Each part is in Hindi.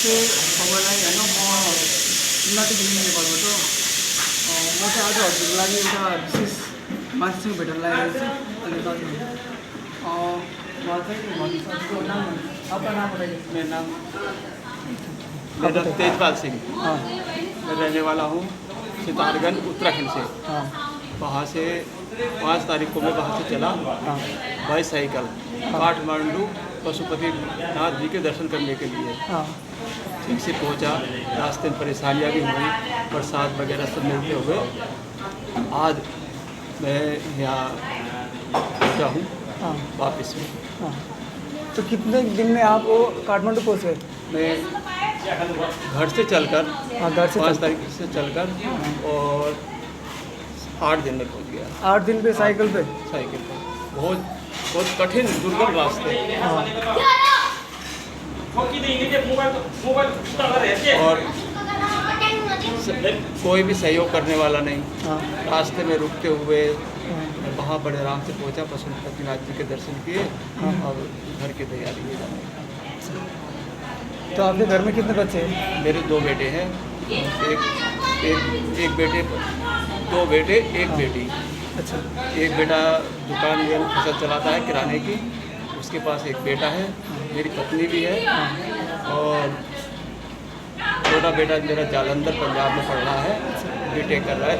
सबैलाई होइन म उन्नति घिमिरे नेपालबाट म चाहिँ आज हजुरको लागि एउटा विशेष मान्छेसँग भेट्न लागेको छु। अनि दाजु उहाँ चाहिँ भन्नु सक्छु नाम आपका नाम बताइए। मेरा नाम तेजपाल सिंह। हाँ मैं रहने वाला हूँ सितारगंज उत्तराखंड से। हाँ वहाँ से 5 तारीख को मैं वहाँ से चला हाँ बाई साइकिल काठमांडू पशुपतिनाथ जी के दर्शन करने के लिए। हाँ ठीक से पहुँचा, रास्ते में परेशानियाँ भी हुई, बरसात वगैरह सब मिलते हुए आज मैं यहाँ पहुँचा हूँ हाँ वापस में। हाँ। तो कितने दिन में आप वो काठमांडू पहुँच गए? मैं घर से चलकर हाँ घर से 5 तारीख से चलकर और 8 दिन में पहुँच गया। 8 दिन पे साइकिल पे? साइकिल पर बहुत बहुत कठिन दुर्गम रास्ते हाँ और कोई भी सहयोग करने वाला नहीं। हाँ रास्ते में रुकते हुए हाँ। वहाँ बड़े आराम से पहुँचा, पशुपतिनाथ जी के दर्शन किए हाँ। और घर की तैयारी की। तो आपके घर में कितने बच्चे हैं? मेरे 2 बेटे हैं, एक बेटे, 2 बेटे, एक बेटी। अच्छा एक बेटा दुकान में फसल चलाता है किराने की, उसके पास एक बेटा है, मेरी पत्नी भी है और छोटा बेटा मेरा जालंधर पंजाब में पढ़ रहा है, बीटेक कर रहा है,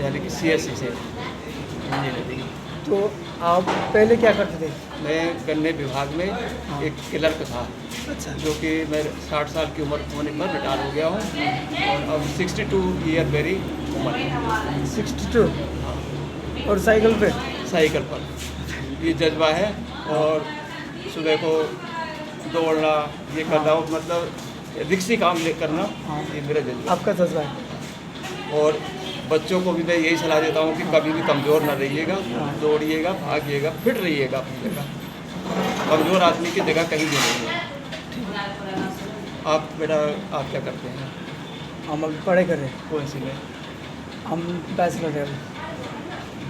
यानी कि CSC से इंजीनियरिंग। तो आप पहले क्या करते थे? मैं गन्ने विभाग में एक क्लर्क था, अच्छा जो कि मैं 60 साल की उम्र होने पर रिटायर हो गया हूँ और अब 62 ईयर मेरी उम्र है। 62 और साइकिल पे? साइकिल पर ये जज्बा है और सुबह को दौड़ना, ये करना, मतलब रिक्सी काम करना, ये मेरा जज्बा। आपका जज्बा है? और बच्चों को भी मैं यही सलाह देता हूँ कि कभी भी कमज़ोर ना रहिएगा, दौड़िएगा, भागिएगा, फिट रहिएगा अपनी जगह। कमज़ोर आदमी की जगह कहीं भी नहीं है। आप बेटा आप क्या करते हैं? हम अभी पढ़ाई कर रहे हैं। कौन सी में? हम बैचलर है अभी।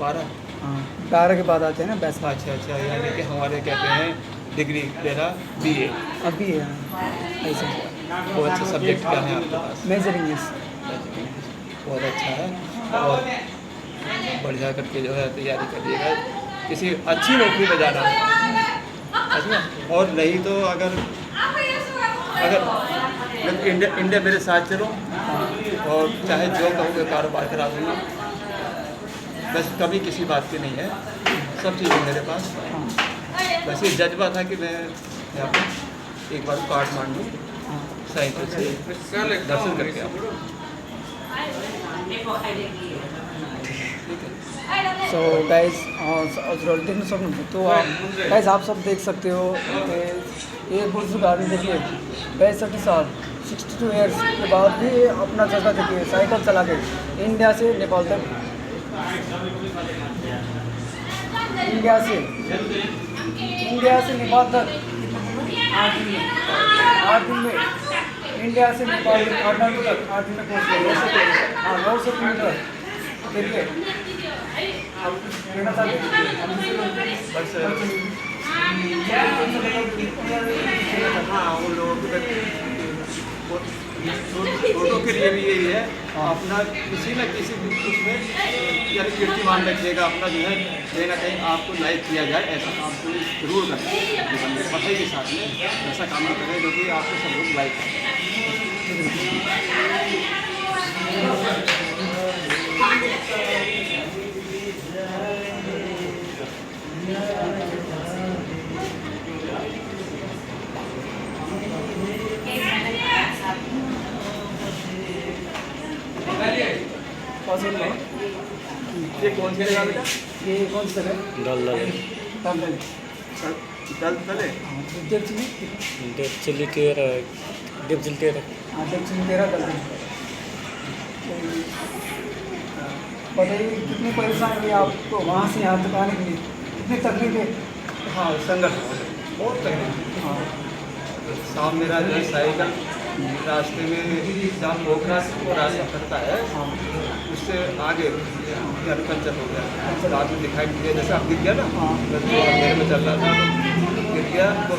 12? हाँ 12 के बाद आते हैं ना बैचलर। अच्छा, यानी कि हमारे कहते हैं डिग्री मेरा BA। अभी है ऐसे कौन सा सब्जेक्ट क्या है आपके पास? Major English. बहुत अच्छा है और बढ़िया करके जो है तैयारी करिएगा, किसी अच्छी नौकरी में जाना है। अच्छा, और नहीं तो अगर इंडिया मेरे साथ चलो और चाहे जो कहोगे कारोबार करा दूँगा, बस कभी किसी बात की नहीं है, सब चीज़ें मेरे पास। बस ये जज्बा था कि मैं यहाँ पर एक बार काठमांडू साइकिल से दर्शन करके आऊँ। सो गाइज देखना सब तो गाइज आप सब देख सकते हो ये बुजुर्ग आदमी देखिए 62 साल 62 ईयर्स के बाद भी अपना जगह देखिए साइकिल चला के इंडिया से नेपाल तक, इंडिया से नेपाल तक 8 दिन में इंडिया से नेपाल काठमांडू तक 8 दिन में पहुँच गए। 900 किलोमीटर देखिए। आप कहना चाहते हैं हाँ, उन लोगों की फोटो के लिए भी यही है, अपना किसी न किसी उसमें यानी कीर्तिमान रखिएगा, अपना जो है कहीं ना कहीं आपको लाइक किया जाए, ऐसा काम तो जरूर करें। पढ़ाई के साथ में ऐसा काम करें जो कि आपको सब लोग लाइक करें। ये कौन सी जगह बेटा? ये कौन सी जगह? दलदल चिल्ली तेरह हाँ चिल्ली 13 बताइए कितनी परेशानी हुई आपको वहाँ से यहाँ तक आने के लिए, कितनी तकलीफें? हाँ, संघर्ष बहुत तकलीफ। हाँ शाम मेरा जो है साइकिल रास्ते में जहाँ पोखरा से वो रास्ता करता है, उससे आगे यानी पंचर हो गया। रात में दिखाई नहीं दिया, जैसे आप दिख गया ना, मैं अंधेरे में चल रहा था तो गिर गया, तो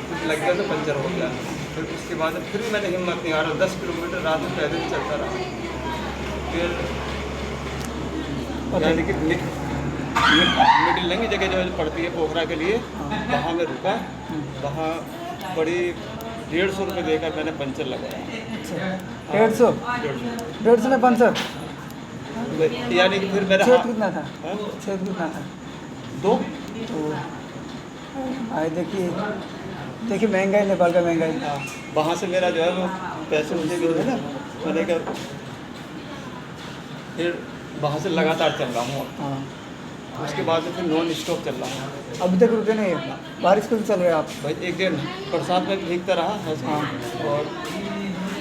कुछ लग गया तो पंचर हो गया। फिर उसके बाद फिर भी मैंने हिम्मत नहीं हारा, 10 किलोमीटर रात में पैदल चलता रहा। फिर यानी कि मिडिल लंगी जगह जो पड़ती है पोखरा के लिए, वहाँ मैं रुका। वहाँ बड़ी 150 रुपये देकर मैंने पंचर लगाया। अच्छा, 150 150 में पंचर। यानी कि फिर मेरा क्षेत्र कितना था? हाँ? क्षेत्र कितना था? 2 तो आए देखिए महंगाई, नेपाल का महंगाई। हाँ, वहाँ से मेरा जो है वो पैसे मुझे भी जो है ना, मैंने कहा फिर वहाँ से लगातार चल रहा हूँ। हाँ, उसके बाद में फिर नॉन स्टॉप चल रहा हूँ। अभी तक रुके नहीं है? बारिश को भी चल रहे हैं आप? भाई एक दिन बरसात में भीगता रहा ऐसे, और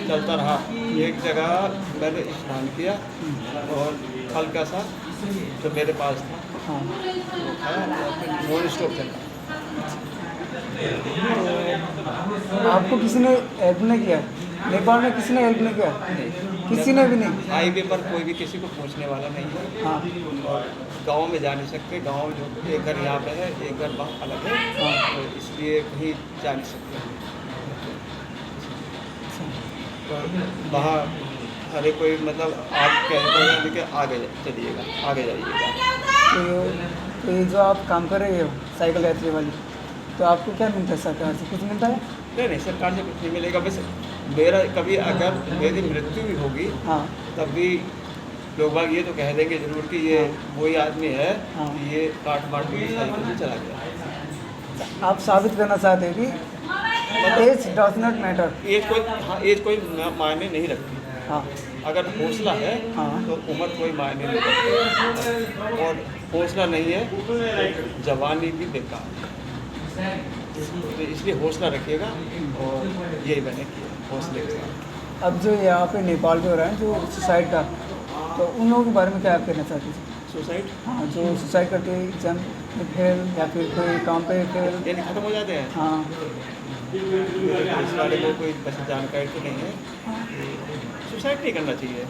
चलता रहा। एक जगह मैंने स्नान किया और हल्का सा जो मेरे पास था हाँ, वो खाया और फिर नॉन स्टॉप चल रहा। तो आपको किसी ने हेल्प नहीं किया? नेपाल में किसी ने हेल्प नहीं किया? किसी ने भी नहीं? हाईवे पर कोई भी किसी को पूछने वाला नहीं है। हाँ, और गांव में जा नहीं सकते, गांव जो एक घर यहाँ पे है, एक घर वहाँ अलग है, तो इसलिए कहीं जा नहीं सकते। तो वहाँ अरे कोई मतलब आप कहते हैं कि आगे चलिएगा, आगे जाइएगा। तो ये जो आप काम कर रहे हो साइकिल यात्री वाली, तो आपको क्या मिलता है सरकार से? कुछ मिलता है? नहीं, सरकार से कुछ नहीं मिलेगा। बस मेरा कभी अगर मेरी मृत्यु भी होगी, हाँ, तब भी लोग बाग ये तो कह देंगे जरूर कि ये वही आदमी है, हाँ। कि ये काठमांडू की साइकिल से चला गया। आप साबित करना चाहते हैं कि age does not matter. Age कोई मायने नहीं रखती। हाँ, अगर हौसला है हाँ। तो उम्र कोई मायने नहीं रखती, और हौसला नहीं है तो जवानी भी बेकार। तो इसलिए हौसला रखिएगा, और यही मैंने किया हौसले के साथ। अब जो यहाँ पे नेपाल में हो रहा है जो सुसाइड का, तो उन लोगों के बारे में क्या आप कहना चाहते हैं? सुसाइड हाँ, जो सुसाइड करके एग्जाम में फेल या फिर कोई काम पे फेल। यानी खत्म हो जाते हैं। हाँ, इस बारे में कोई बस जानकारी तो नहीं है। सुसाइड नहीं करना चाहिए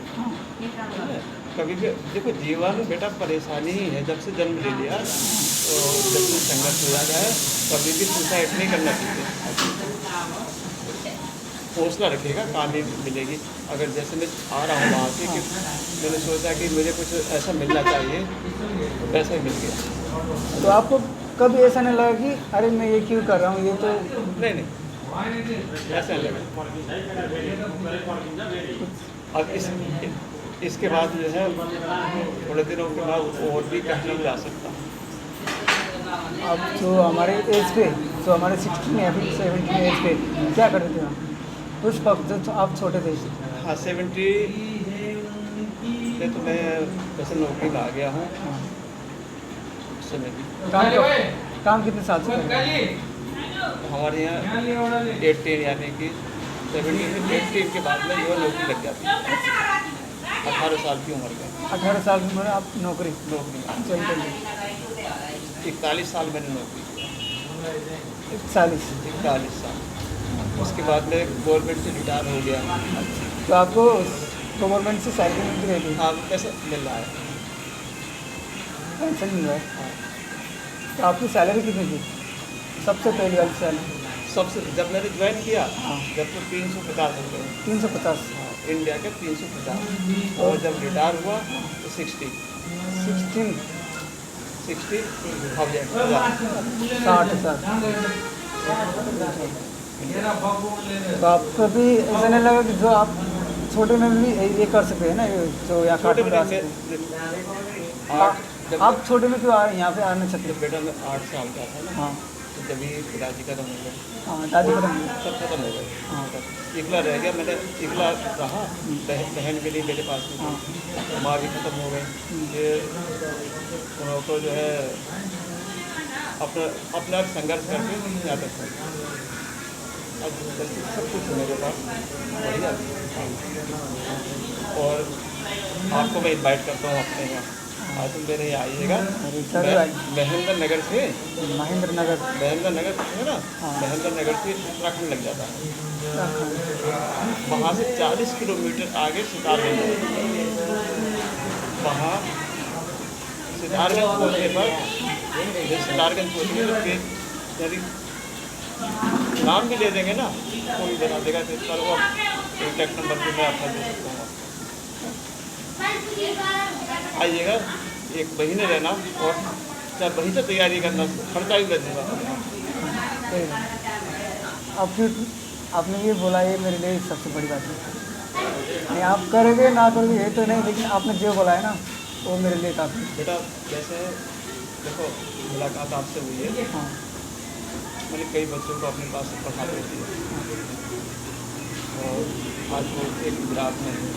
कभी भी। देखो जीवन बेटा परेशानी ही है, जब से जन्म ले लिया तो जब से संघर्ष हो जाता है, कभी भी सुसाइड नहीं करना चाहिए। हौसला रखिएगा, कामयाबी मिलेगी। अगर जैसे मैं आ रहा हूँ वहाँ से कि मैंने सोचा कि मुझे कुछ ऐसा मिलना चाहिए, तो वैसा ही मिल गया। तो आपको कभी ऐसा नहीं लगा कि अरे मैं ये क्यों कर रहा हूँ, ये तो नहीं, ऐसा नहीं लगा। अब इसके बाद जो है थोड़े दिनों के बाद और भी कहीं जा सकता हूँ। आप जो हमारे एज पे, जो हमारे 16 या फिर 17 एज पे क्या करते थे आप उस वक्त जब आप छोटे थे? हाँ, 70 पे तो मैं वैसे नौकरी में आ गया हूँ। हाँ, उस समय भी काम कितने साल से कर रहे हैं? हमारे यहाँ 18 यानी कि 17 से 18 के बाद में जो नौकरी लग जाती है। 18 साल की उम्र में 18 साल की उम्र आप नौकरी नौकरी में ज्वाइन कर ली? 41 साल मैंने नौकरी की। 41 41 साल। उसके बाद में गवर्नमेंट से रिटायर हो गया। तो आपको गवर्नमेंट से सैलरी मिलती रहती है? हाँ, पैसा मिल रहा है। पेंशन मिल रहा है? हाँ, तो आपकी सैलरी कितनी थी सबसे पहली वाली सैलरी? सबसे जब मैंने ज्वाइन किया हाँ, जब तो 350 रुपये। 350। हाँ, इंडिया के 350। और जब रिटायर हुआ तो 60,000। 60,000। तो आपको भी ऐसा नहीं लगा कि जो आप छोटे में भी ये कर सकते हैं ना, ये जो यहाँ छोटे काठमांडू में आ सकते हैं? जब आप छोटे में क्यों यहाँ पे आ नहीं सकते? बेटा मैं 8 साल का था ना, हाँ, तो जब ये पिताजी खत्म हो गए, हाँ, दादी खत्म। सब खत्म हो गए। हाँ, इकला रह गया, मैंने इकला रहा। बहन भी नहीं मेरे पास में, हाँ, माँ भी खत्म हो गई। फिर उनको जो है अपना संघर्ष करके यहाँ तक पहुँचे। अब सब कुछ है मेरे पास, बढ़िया। और आपको मैं इन्वाइट करता हूँ अपने यहाँ, आज तुम मेरे यहाँ आइएगा। महेंद्र नगर से महेंद्र नगर है ना, महेंद्र नगर से उत्तराखंड लग जाता है। वहाँ से 40 किलोमीटर आगे सितारगंज है। वहाँ सितारगंज पहुँचने पर, सितारगंज पहुँचने पर फिर नाम भी ले देंगे ना, कोई बना देगा, तो इस पर वो कॉन्टैक्ट नंबर भी मैं आपका दे सकता हूँ। आइएगा, एक महीने रहना और चाहे वहीं से तैयारी करना, खर्चा भी बचेगा। सही बात। अब फिर आपने ये बोला, ये मेरे लिए सबसे बड़ी बात है। नहीं, आप करोगे ना करोगे ये तो नहीं, लेकिन आपने जो बोला है ना वो मेरे लिए काफ़ी। बेटा जैसे देखो, मुलाकात आपसे हुई है, हाँ मैंने कई बच्चों को अपने पास पढ़ा देती है, और आज वो एक गुजरात में है,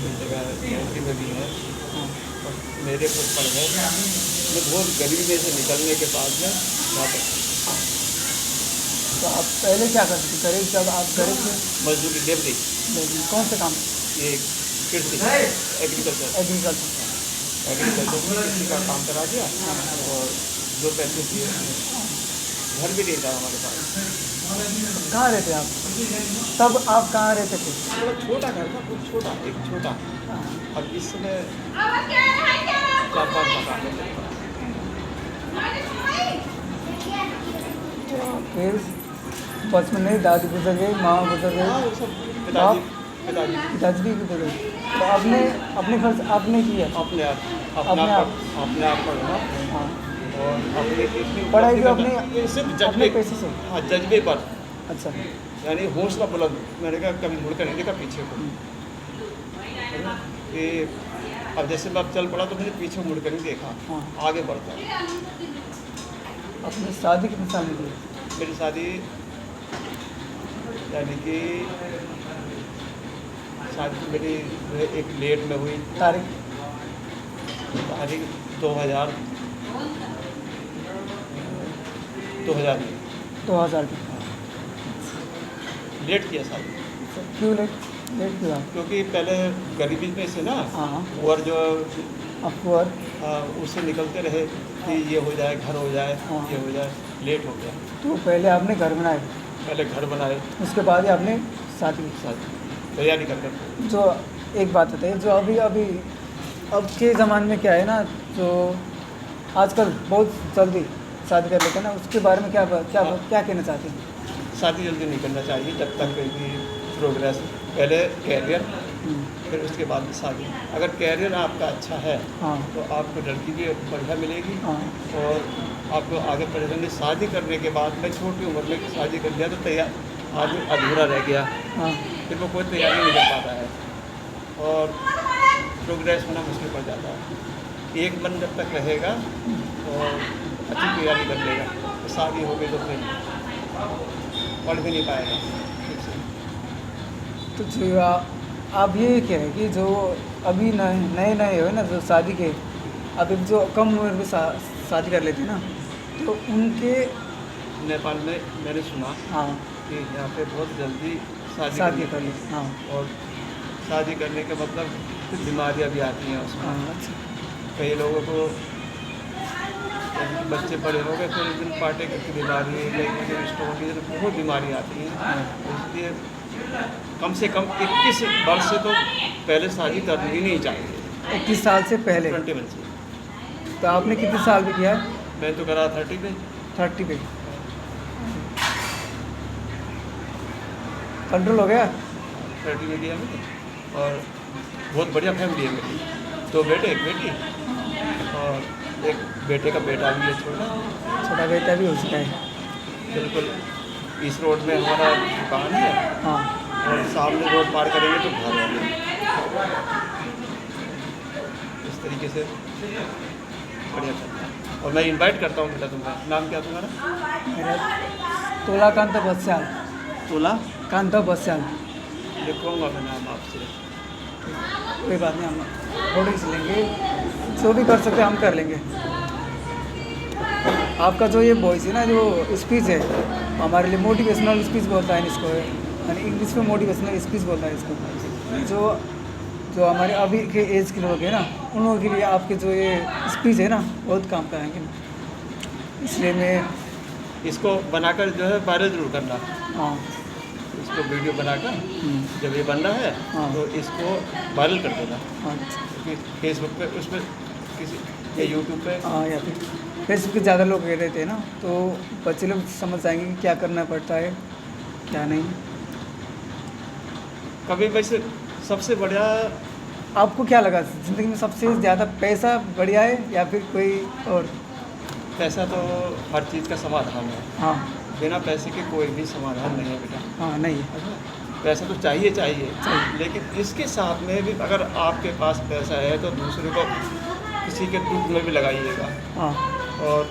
एक जगह यूपी में भी है, हाँ। और मेरे को पढ़ गए। मैं बहुत गरीबी से निकलने के बाद में वापस तो आप पहले क्या करते थे? गरीब, जब आप गरीब थे मजदूरी लेबरी, लेकिन कौन से काम? ये कृषि एग्रीकल्चर एग्रीकल्चर। कृषि का काम करा दिया, और जो पैसे दिए, घर भी नहीं था हमारे पास। कहाँ रहते आप? तब आप कहाँ रहते थे? थोड़ा छोटा घर था, बहुत छोटा, एक छोटा। हाँ। अब इस समय 4-5 मकान है। फिर बचपन में दादी गुजर गई, माँ गुजर हाँ, गई, वो सब पिताजी पिताजी पिताजी भी गुजर गई, तो आपने अपने खर्च आपने किया? अपने आप अपने आप? अपने आप पढ़ना, हाँ। और अपने इतनी पढ़ाई भी करना, अपने ये सिर्फ अपने जज्बे, पैसे से? हाँ जज्बे पर, अच्छा। यानी हौसला बुलंद। मैंने कहा कभी मुड़कर नहीं देखा पीछे को, कि अब जैसे मैं अब चल पड़ा तो मैंने पीछे मुड़कर नहीं देखा, हाँ। आगे बढ़ता। अपनी शादी कितने साल में की? मेरी शादी यानी कि शादी मेरी जो है एक लेट में हुई, तारीख? तारीख 2000 में 2000 की। लेट किया शादी, क्यों लेट लेट क्यों आप? क्योंकि पहले गरीबी में से ना, हाँ। और जो आपको और उससे निकलते रहे कि ये हो जाए, घर हो जाए, हाँ। ये हो जाए, लेट हो गया। तो पहले आपने घर बनाए, पहले घर बनाए, उसके बाद ही आपने शादी की। शादी तैयारी कर कर। जो एक बात बताइए, जो अभी अभी अब के ज़माने में क्या है ना, जो आजकल बहुत जल्दी शादी कर लेते हैं ना, उसके बारे में क्या क्या क्या कहना चाहते हैं? शादी जल्दी नहीं करना चाहिए, जब तक कि प्रोग्रेस, पहले कैरियर, फिर उसके बाद शादी। अगर कैरियर आपका अच्छा है हाँ तो आपको लड़की भी बढ़िया मिलेगी, हाँ और आपको आगे परेशानी। शादी करने के बाद में छोटी उम्र में शादी कर लिया तो तैयार आदमी अधूरा रह गया, हाँ। फिर वो कोई तैयारी नहीं कर पाता है, और प्रोग्रेस होना मुश्किल पड़ जाता है। एक मन जब तक रहेगा और अच्छी तैयारी कर लेगा, तो शादी हो गई तो फिर पढ़ भी नहीं पाएगा ठीक से। तो जो आप ये कह रहे हैं कि जो अभी नए नए हो ना, जो शादी के अभी जो कम उम्र में शादी कर लेते हैं ना, तो उनके नेपाल में मैंने सुना हाँ कि यहाँ पे बहुत जल्दी शादी कर लेते। हाँ और शादी करने के मतलब कुछ बीमारियाँ भी आती हैं उसमें। हाँ। अच्छा। कई लोगों को बच्चे बड़े हो गए, फिर दिन पार्टे की बीमारी, लाइक स्टोन की, बहुत बीमारी आती हैं। इसलिए कम से कम 21 वर्ष से तो पहले शादी करनी ही नहीं चाहिए। 21 साल से पहले? 21 से। तो आपने कितने साल में किया है? मैं तो करा 30 पे। 30 पे कंट्रोल हो गया? 30 में किया मैंने, और बहुत बढ़िया फैमिली है मेरी, 2 बेटे 1 बेटी, और एक बेटे का बेटा भी है छोटा। छोटा बेटा भी हो चुका है? बिल्कुल इस रोड में हमारा दुकान है, हाँ। और सामने रोड पार करेंगे तो घर है। इस तरीके से बढ़िया चलता है, और मैं इनवाइट करता हूँ बेटा तुम्हारा। नाम क्या तुम्हारा? मेरा तोलाकांत बस्याल। तोलाकांत बस्याल। लिखवाऊँगा मैं नाम आपसे। कोई बात नहीं, हम फोटो खींच लेंगे, जो भी कर सकते हैं हम कर लेंगे। आपका जो ये वॉइस है ना, जो स्पीच है, हमारे लिए मोटिवेशनल स्पीच बोलता है इसको, यानी इंग्लिश में मोटिवेशनल स्पीच बोलता है इसको। जो हमारे अभी के एज के लोग हैं ना, उन लोगों के लिए आपके जो ये स्पीच है ना बहुत काम का आएंगे ना, इसलिए मैं इसको बनाकर जो है वायरल जरूर करना। हाँ इसको वीडियो बनाकर जब ये बन रहा है हाँ। तो इसको वायरल कर देना, हाँ फेसबुक पे, उसमें किसी या यूट्यूब पे, हाँ, या फिर फेसबुक पे ज़्यादा लोग गए रहते हैं ना, तो बच्चे लोग समझ जाएंगे कि क्या करना पड़ता है क्या नहीं। कभी वैसे सबसे बढ़िया आपको क्या लगा ज़िंदगी में सबसे ज़्यादा पैसा बढ़िया है या फिर कोई और? पैसा तो हर चीज़ का समाधान है, हाँ बिना पैसे के कोई भी समाधान नहीं है बेटा। हाँ, नहीं है। पैसा तो चाहिए, लेकिन इसके साथ में भी अगर आपके पास पैसा है तो दूसरे को किसी के दुख में भी लगाइएगा, हाँ और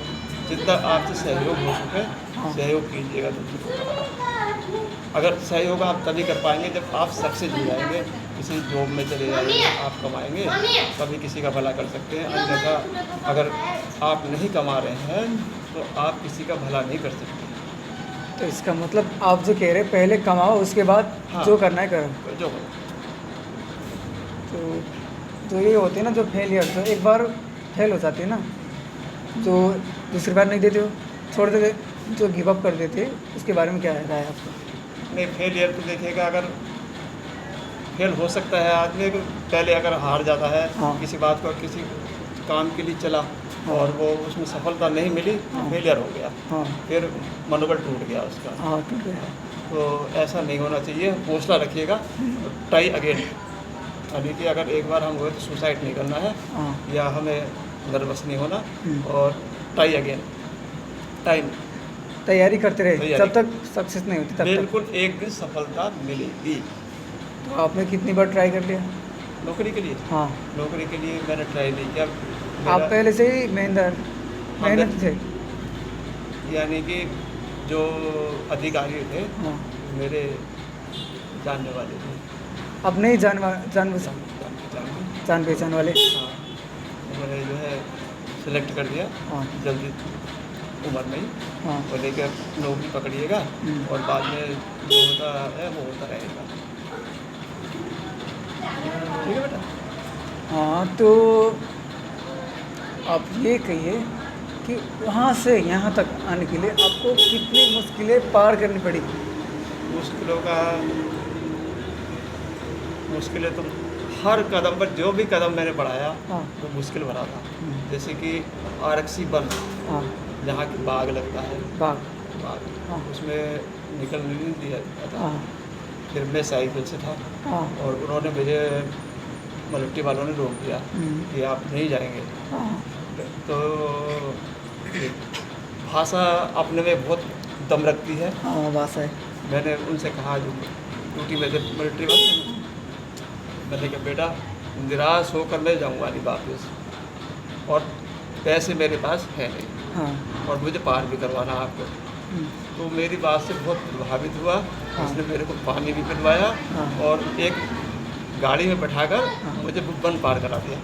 जितना आपसे सहयोग हो सके हाँ। सहयोग कीजिएगा दूसरे को। अगर सहयोग आप तभी कर पाएंगे जब आप सक्सेस हो जाएंगे, किसी जॉब में चले जाएंगे, आप कमाएंगे, तभी किसी का भला कर सकते हैं। अन्यथा अगर आप नहीं कमा रहे हैं तो आप किसी का भला नहीं कर सकते। तो इसका मतलब आप जो कह रहे हैं पहले कमाओ, उसके बाद हाँ। जो करना है करो। जो तो जो ये होते हैं ना, जो फेलियर, जो एक बार फेल हो जाते हैं ना, जो दूसरी बार नहीं देते हो, छोड़ देते, जो गिव अप कर देते हैं, उसके बारे में क्या राय है आपका? नहीं, फेलियर तो देखिएगा, अगर फेल हो सकता है आदमी को, पहले अगर हार जाता है हाँ। किसी बात को, किसी काम के लिए चला और वो उसमें सफलता नहीं मिली, हाँ। फेलियर हो गया, हाँ फिर मनोबल टूट गया उसका। हाँ, ठीक है। तो ऐसा नहीं होना चाहिए, हौसला रखिएगा, ट्राई अगेन। अभी कि अगर एक बार हम हुए तो सुसाइड नहीं करना है, हाँ या हमें नर्वस नहीं होना, हम्म। और ट्राई अगेन, टाइम तैयारी करते रहे तैयारी। जब तक सक्सेस नहीं होती तब तक। बिल्कुल, एक दिन सफलता मिलेगी। तो आपने कितनी बार ट्राई कर लिया? नौकरी के लिए, हाँ, नौकरी के लिए मैंने ट्राई नहीं किया। आप मेरा- पहले से ही मेहनत थे। यानी कि जो अधिकारी थे हाँ, मेरे जानने वाले थे, अब नहीं जान जान पहचान वाले। हाँ, उन्होंने जो है सिलेक्ट कर दिया हाँ जल्दी उम्र में ही, हाँ और लेकर नौकरी पकड़िएगा, हम्म। और बाद में जो होता है वो होता रहेगा। ठीक है बेटा। हाँ, तो आप ये कहिए कि वहाँ से यहाँ तक आने के लिए आपको कितनी मुश्किलें पार करनी पड़ी? मुश्किलें तो हर कदम पर, जो भी कदम मैंने बढ़ाया हाँ वो मुश्किल भरा था। हम्म। जैसे कि आरक्षी वन, हाँ, जहाँ की बाग लगता है, बाग। बाग, हाँ उसमें निकलने नहीं दिया जाता था। हाँ फिर मैं साइकिल से था, हाँ और उन्होंने मुझे, मलट्टी वालों ने रोक दिया हम्म। कि आप नहीं जाएंगे। हाँ तो भाषा अपने में बहुत दम रखती है। हाँ, बात है। मैंने उनसे कहा, जो ड्यूटी में जब मिलिट्री वाले, मैंने कहा बेटा निराश होकर मैं जाऊँगा नहीं वापस, और पैसे मेरे पास है नहीं, हाँ और मुझे पार भी करवाना आपको। हम्म। तो मेरी बात से बहुत प्रभावित हुआ। हाँ। उसने मेरे को पानी भी पिलवाया, हाँ। और एक गाड़ी में बैठाकर हाँ। मुझे वन पार करा दिया।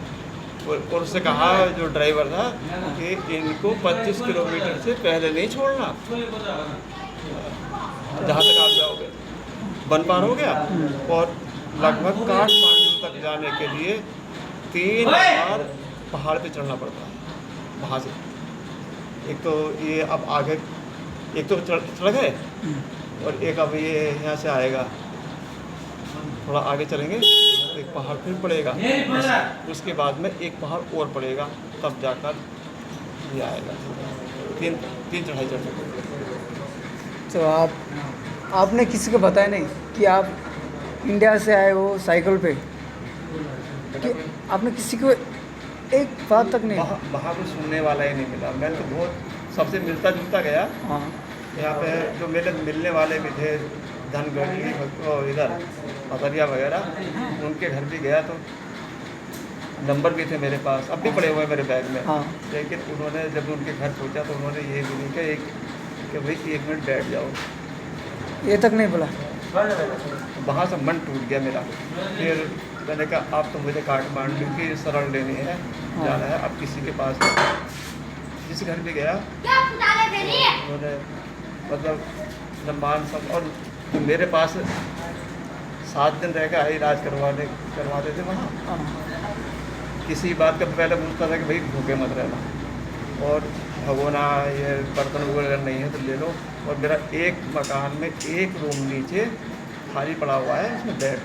और उससे कहा, जो ड्राइवर था, कि इनको 25 किलोमीटर से पहले नहीं छोड़ना, जहाँ तक आप जाओगे। वन पार हो गया, और लगभग काठमांडू तक जाने के लिए 3 बार पहाड़ पे चढ़ना पड़ता है वहाँ से। एक तो ये अब आगे, एक तो चढ़ गए, और एक अब ये यहाँ से आएगा, थोड़ा आगे चलेंगे तो एक पहाड़ फिर पड़ेगा, उसके बाद में एक पहाड़ और पड़ेगा, तब जाकर ये आएगा। तीन चढ़ाई चढ़ने को। तो आपने किसी को बताया नहीं कि आप इंडिया से आए हो साइकिल पे? कि आपने किसी को एक बात तक नहीं? वहाँ को सुनने वाला ही नहीं मिला। मैं तो बहुत सबसे मिलता जुलता गया। हाँ यहाँ पे जो मेरे मिलने वाले भी थे, धनगढ़ी और इधर पथरिया वगैरह, उनके घर भी गया, तो नंबर भी थे मेरे पास, अब भी पड़े हुए हैं मेरे बैग में। हाँ। लेकिन उन्होंने जब उनके घर पहुँचा तो उन्होंने ये भी नहीं कहा कि भाई 1 मिनट बैठ जाओ। ये तक नहीं बोला? वहाँ से मन टूट गया मेरा। फिर मैंने कहा, अब तो मुझे काठमांडू की सरल लेनी है, जाना है, अब किसी के पास जिस घर भी गया, उन्होंने मतलब सम्मान सब, और मेरे पास 7 दिन रह कर इलाज करवाते थे वहाँ। हाँ किसी बात का पहले पूछता था कि भाई भूखे मत रहना, और भगोना ये बर्तन वगैरह नहीं है तो ले लो। और मेरा एक मकान में एक रूम नीचे खाली पड़ा हुआ है, उसमें बेड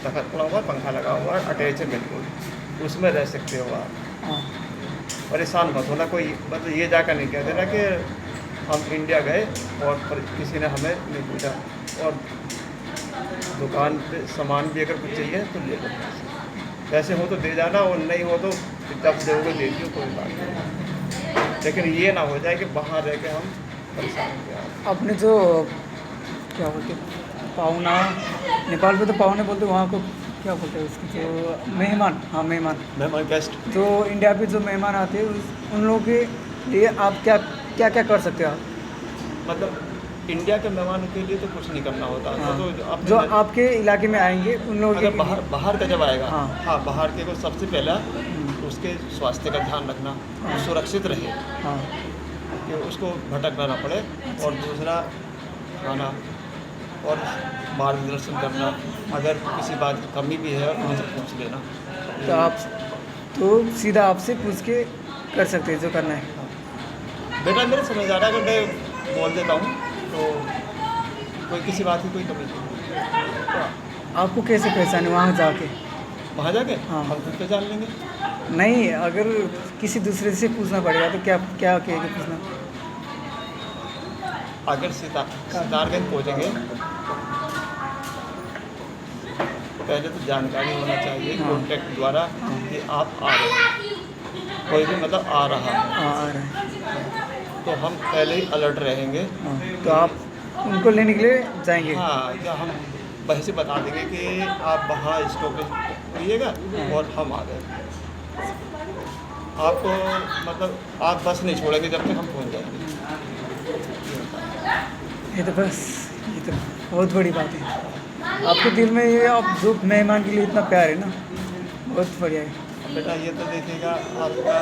तखत पड़ा हुआ है, पंखा लगा हुआ है, अटैच है बिल्कुल, उसमें रह सकते हो आप। हाँ। परेशान मत होना। कोई मतलब ये जाकर नहीं कह देना कि हम इंडिया गए और किसी ने हमें नहीं पूछा। और दुकान पे सामान भी अगर कुछ चाहिए तो ले लो, पैसे हो तो दे जाना, और नहीं हो तो जब दोगे दे दियो, कोई बात नहीं। लेकिन ये ना हो जाए कि बाहर रह के हम परेशान हो जाए। आपने जो क्या बोलते पाहुना, नेपाल में तो पाहुने बोलते, वहाँ को क्या बोलते हैं उसकी, जो मेहमान, हाँ मेहमान, गेस्ट जो इंडिया पे जो मेहमान आते हैं उन लोगों के लिए आप क्या क्या क्या कर सकते हो आप? मतलब इंडिया के मेहमानों के लिए तो कुछ नहीं करना होता। हाँ, तो जो आपके इलाके में आएंगे उन लोगों अगर के बाहर का जब आएगा, हाँ। हाँ बाहर के को सबसे पहला उसके स्वास्थ्य का ध्यान रखना, हाँ। सुरक्षित रहे हाँ कि उसको भटकना ना पड़े। और दूसरा खाना और मार्गदर्शन करना, अगर किसी बात की कमी भी है उनसे पूछ लेना। तो आप तो सीधा आपसे पूछ के कर सकते हैं जो करना है। बेटा मेरे समझ आ रहा है, अगर मैं बोल देता हूँ तो कोई किसी बात की कोई कमी नहीं। आपको कैसे पहचाने वहाँ जाके? वहाँ जाके हाँ। हम खुद पहचान लेंगे। नहीं, अगर किसी दूसरे से पूछना पड़ेगा तो क्या क्या कह के पूछना? अगर सितारगंज पहुँचेंगे तो पहले तो जानकारी होना चाहिए हाँ। कॉन्टैक्ट द्वारा कि आप आ रहे हैं, कोई भी मतलब आ रहा है, हाँ आ रहा है। तो हम पहले ही अलर्ट रहेंगे। हाँ, तो आप उनको लेने के लिए जाएंगे? हाँ, क्या हम वहीं से बता देंगे कि आप वहाँ स्टॉपेज रहिएगा और हम आ गए। आपको मतलब आप बस नहीं छोड़ेंगे जब तक हम पहुँच जाएंगे। ये तो बहुत बड़ी बात है। आपके दिल में ये, आप जो मेहमान के लिए इतना प्यार है ना, बहुत बढ़िया है। बेटा ये तो देखिएगा, आपका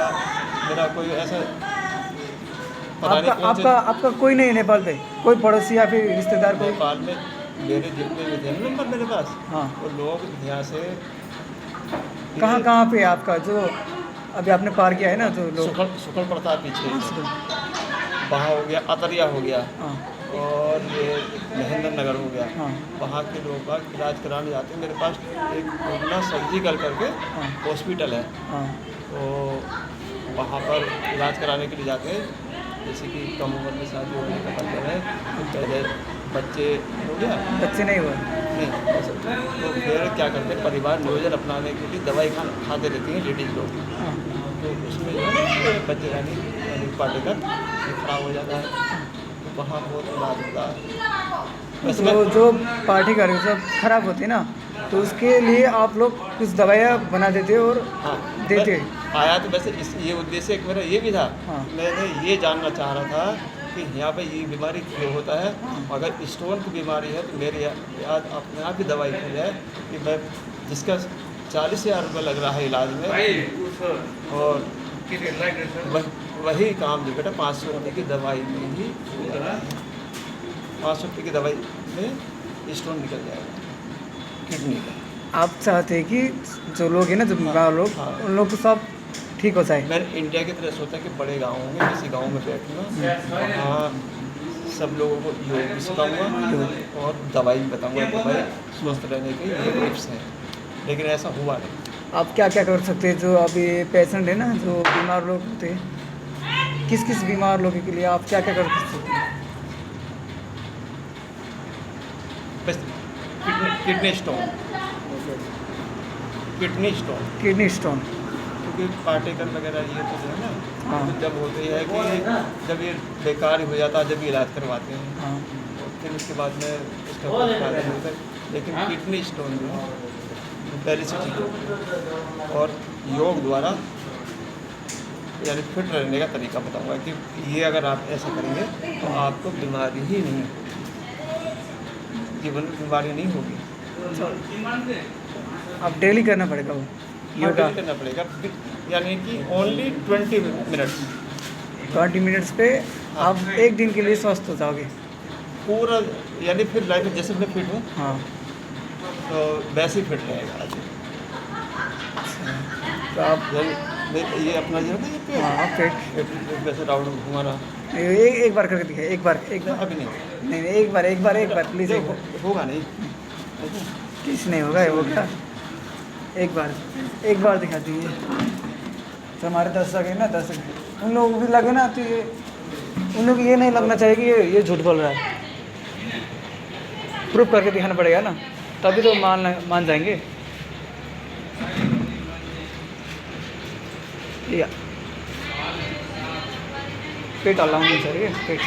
मेरा कोई ऐसा पता नहीं कौन से आपका कोई नहीं है नेपाल पे? कोई पड़ोसी या फिर रिश्तेदार कोई? नेपाल में मेरे जितने भी थे नंबर मेरे पास, हाँ। वो लोग यहाँ से कहाँ पे है आपका जो अभी आपने पार किया है ना, जो लोग? सुखल पड़ता है पीछे, हाँ वहाँ हो गया, अतरिया हो गया, हाँ और ये महेंद्र नगर हो गया। हाँ। वहाँ के लोग बाग इलाज कराने जाते हैं। मेरे पास एक पूर्णा सर्जिकल करके हाँ। हॉस्पिटल है, हाँ तो वहाँ पर इलाज कराने के लिए जाते हैं। जैसे कि कम उम्र में शादी होने का मतलब है, तो पहले बच्चे हो गया, बच्चे नहीं हुए? नहीं, तो फिर क्या करते हैं, परिवार नियोजन अपनाने के लिए दवाई खाते रहती हैं लेडीज़ लोग। हाँ तो उसमें जो है बच्चे यानी पाटेकर खराब हो जाता है, तो वहाँ बहुत इलाज होता है। तो जो पार्टी कर सब खराब होती है ना, तो उसके लिए आप लोग कुछ दवाइयाँ बना देते और हाँ देते? आया तो वैसे ये उद्देश्य एक मेरा ये भी था। हाँ। मैंने ये जानना चाह रहा था कि यहाँ पे ये बीमारी क्यों होता है। अगर स्टोन की बीमारी है तो मेरे याद अपने आप ही दवाई खुल जाए कि मैं जिसका 40,000 रुपये लग रहा है इलाज में, और वही काम जो बेटा 500 रुपये की दवाई में ही 500 रुपये की दवाई में स्टोन निकल जाएगा किडनी का। आप चाहते हैं कि जो लोग हैं ना, जो बीमार लोग, हाँ। उन लोग को सब ठीक हो जाए? मैंने इंडिया की तरह सोचा कि बड़े गाँव में किसी गाँव में बैठूँगा, वहाँ सब लोगों को योग भी सिखाऊँगा और दवाई भी बताऊँगा कि भाई स्वस्थ रहने के ये टिप्स हैं। लेकिन ऐसा हुआ नहीं। आप क्या क्या कर सकते हैं? जो अभी पेशेंट है ना, जो बीमार लोग होते हैं, किस बीमार लोगों के लिए आप क्या क्या कर सकते हैं? बस किडनी स्टोन, किडनी स्टोन। क्योंकि पार्टिकल वगैरह ये तो जो है ना, हाँ। तो जब होती है कि जब ये बेकार हो जाता है जब ये इलाज करवाते हैं, हाँ और फिर उसके बाद में उसका कोई फायदा नहीं होता। लेकिन किडनी स्टोन जो है पहले से ठीक है, और योग द्वारा यानी फिट रहने का तरीका बताऊंगा कि ये अगर आप ऐसा करेंगे तो आपको बीमारी ही नहीं होगी, जीवन में बीमारी नहीं होगी। अब डेली करना पड़ेगा वो योगा? डेली करना पड़ेगा, यानी कि ओनली 20 मिनट्स। 20 मिनट्स पे आप एक दिन के लिए स्वस्थ हो जाओगे पूरा, यानी फिर लाइफ में जैसे मैं फिट हूँ हाँ। तो वैसे ही फिट रहेगा आदमी। तो आप ये अपना जो है ना ये पेट, हाँ पेट पेट वैसे राउंड घुमाना। एक बार करके दिखाए, एक बार अभी नहीं, नहीं एक बार प्लीज़, एक बार। होगा नहीं, किस नहीं होगा, ये होगा। एक बार दिखा दीजिए। तो हमारे 10 लगे ना 10 उन लोगों को भी लगे ना तो ये उन लोग को ये नहीं लगना चाहिए कि ये झूठ बोल रहा है। प्रूफ करके दिखाना पड़ेगा ना, तभी तो मान जाएंगे। या पेट अलाउ नहीं चाहिए पेट।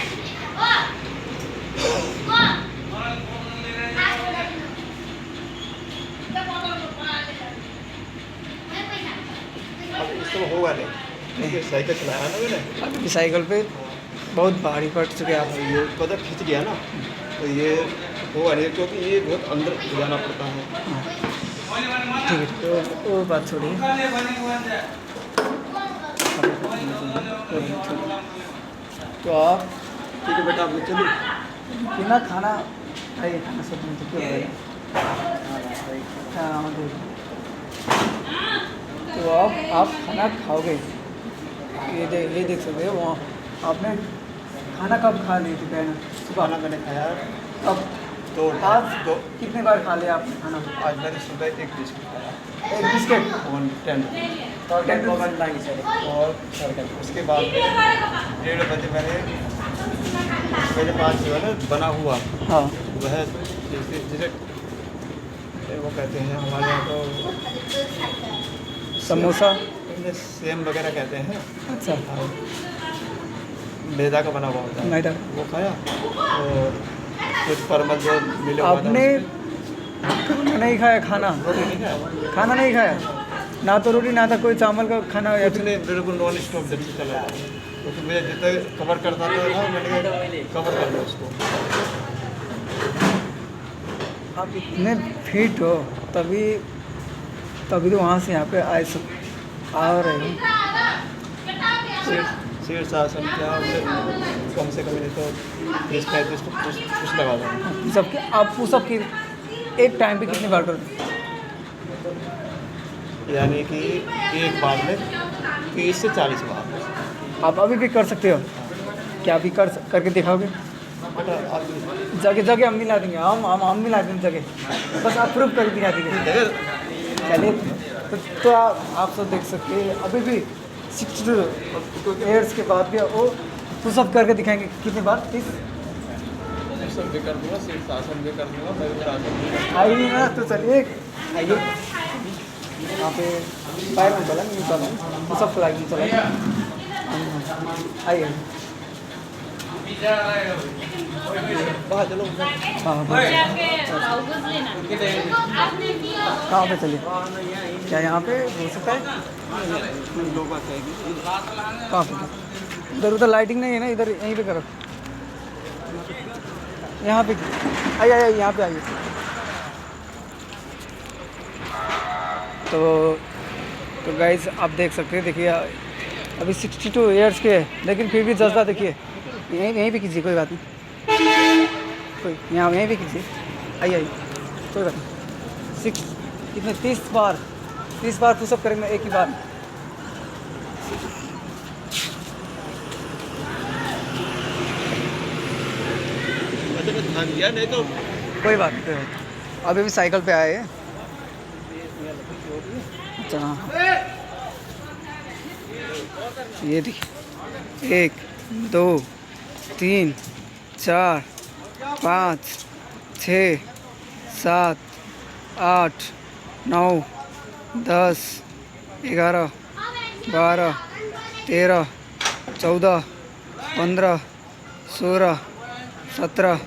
अब इसको होगा नहीं, क्योंकि साइकिल चलाया ना मैंने, अभी साइकिल पे बहुत भारी पड़ चुके आप। ये कदम खींच गया ना तो ये होगा नहीं, क्योंकि ये बहुत अंदर जाना पड़ता है। ठीक है वो बात छोड़िए। तो आप ठीक है बेटा, आप चलो बिना खाना खाइए, खाना सब में तो क्यों है। हाँ तो आप खाना खाओगे, ये देख सकते हो वहाँ आपने खाना कब खा ली थी पहले सुबह? खाना मैंने खाया अब तो आज कितने बार खा लिया आपने खाना? आज मैंने सुबह एक बिस्किट खाया, एक बिस्किट 10 और उसके बाद में 1:30 बजे मैंने मेरे पास जो है ना बना हुआ हाँ वह जिसे वो कहते हैं हमारे यहाँ तो समोसा। सेम वगैरह कहते हैं, अच्छा मैदा का बना हुआ होता है, मैदा वो खाया। और कुछ परमल जो मिले हुआ था आपने खाना नहीं खाया? खाना रोटी नहीं खाया, खाना नहीं खाया, ना तो रोटी ना था कोई चावल का खाना या कुछ नहीं, बिल्कुल नॉन स्टॉप जब से चला जाए, क्योंकि मुझे जितना कवर करता था मैंने कवर कर लिया उसको। आप इतने फिट हो तभी तो वहाँ से यहाँ पे आए सब आ रहे हो। शीर्षासन क्या कम से कम नहीं तो 30-35 कुछ लगा दें। सबके आप पुशअप की एक टाइम पे कितनी बार करोगे? यानी कि एक बार में 30 से 40 बार। आप अभी भी कर सकते हो क्या? अभी करके दिखाओगे? बेटा आप जगह हम मिला देंगे, हम मिला देंगे जगह, बस आप प्रूफ करके दिखा देंगे। चलिए तो आप सब देख सकते हैं अभी भी 62 ईयर्स के बाद भी वो पुशअप करके दिखाएंगे कितनी बार? 30 सब भी कर दूँगा, शीर्षासन भी कर दूँगा, मयूरासन भी कर आइए ना तो चलिए आइए यहाँ पे पैर में चला नहीं चला पुशअप फ्लाई नहीं चला। आइए बाहर चलो। हाँ कहाँ पे चलिए? क्या यहाँ पे हो सकता है? लोग बात कहेगी कहाँ पे? उधर लाइटिंग नहीं है ना, इधर यहीं पे करो, यहाँ पे आइए यहाँ पे आइए। तो गाइस आप देख सकते हैं, देखिए अभी 62 ईयर्स के हैं लेकिन फिर भी जज्बा देखिए। यहीं पे कीजिए, कोई बात नहीं, कोई यहाँ यहीं पे कीजिए। आइए कोई बात नहीं। कितने 30 बार पुशअप करेंगे एक ही बार। ध्यान दिया नहीं तो कोई बात नहीं। अभी भी साइकिल पे आए हैं। अच्छा हाँ ये देखिए 1 2 3 4 5 6 7 8 9 10 11 12 13 14 15 16 17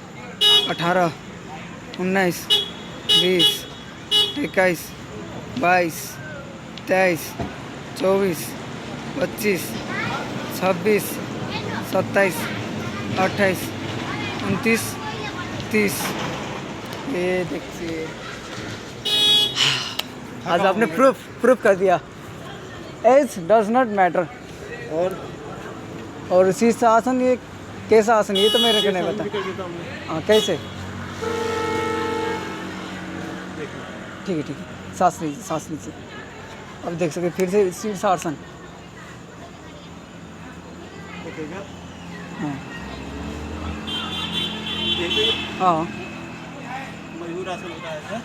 18 19 20 21 22 23 24 25 26 27 28 29 30। ये देखिए आज आपने प्रूफ कर दिया। Age does not matter. और शीर्षासन ये कैसा आसन? ये तो मेरे को नहीं पता। हाँ कैसे? ठीक है सांस लीजिए। अब देख सकते फिर से शीर्षासन। हाँ मयूरासन होता है।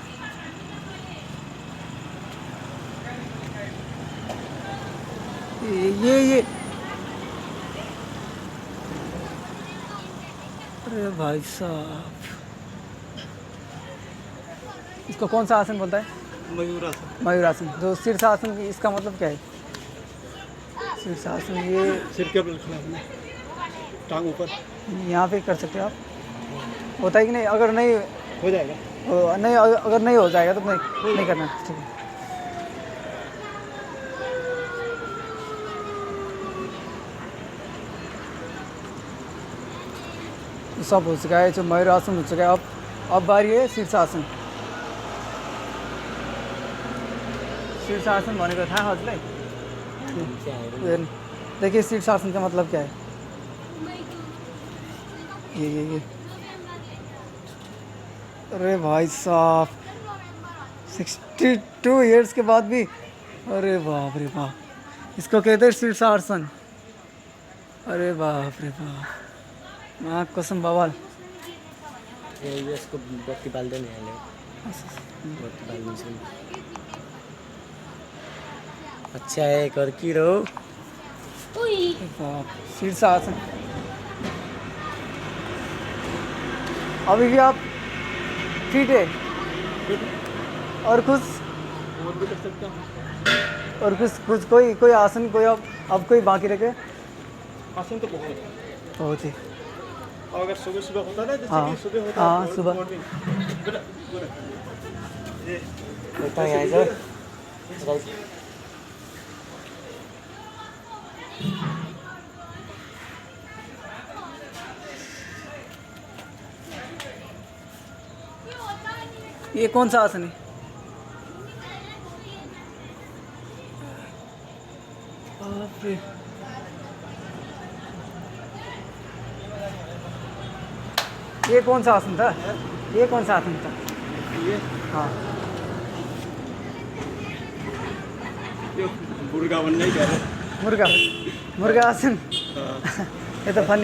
ये अरे भाई साहब, इसको कौन सा आसन बोलता है? मयूरासन। मयूरासन। जो शीर्षासन, इसका मतलब क्या है? शीर्षासन ये सिर के बल खड़ा होना, टांग ऊपर। यहाँ पे कर सकते हो आप, होता है कि नहीं? अगर नहीं हो जाएगा। नहीं, अगर नहीं हो जाएगा तो नहीं करना, ठीक है। तो सब हो चुका है, जो मयूरासन हो चुका है। अब बारी है शीर्षासन। शीर्षासन भनेको थाहा हजुरलाई? देखिए शीर्षासन का मतलब क्या है। ये अरे भाई साहब, 62 ईयर्स के बाद भी, अरे बाप रे बाप, इसको कहते हैं शीर्षासन। अरे बाप रे बाप, माँ कसम बवाल। ये इसको बत्ती बाल देने वाले, बत्ती बाल दूसरी। अच्छा है, कर की रहो। बाप, शीर्षासन। अभी भी आप फिट है और कुछ और भी कर सकता हूँ। और कुछ कोई आसन, कोई अब कोई बाकी रखे? आसन तो बहुत है, बहुत ही। और अगर सुबह सुबह होता ना, जैसे हाँ, कि सुबह होता हाँ, है, सुबह। मॉर्निंग, ये होता है ऐसा। ये कौन सा आसन है? बाप रे। ये कौन सा आसन था? ये कौन सा आसन था? ये हाँ, जो मुर्गा बनने ही कह रहे हैं। मुर्गा आसन। हाँ। ये तो फनी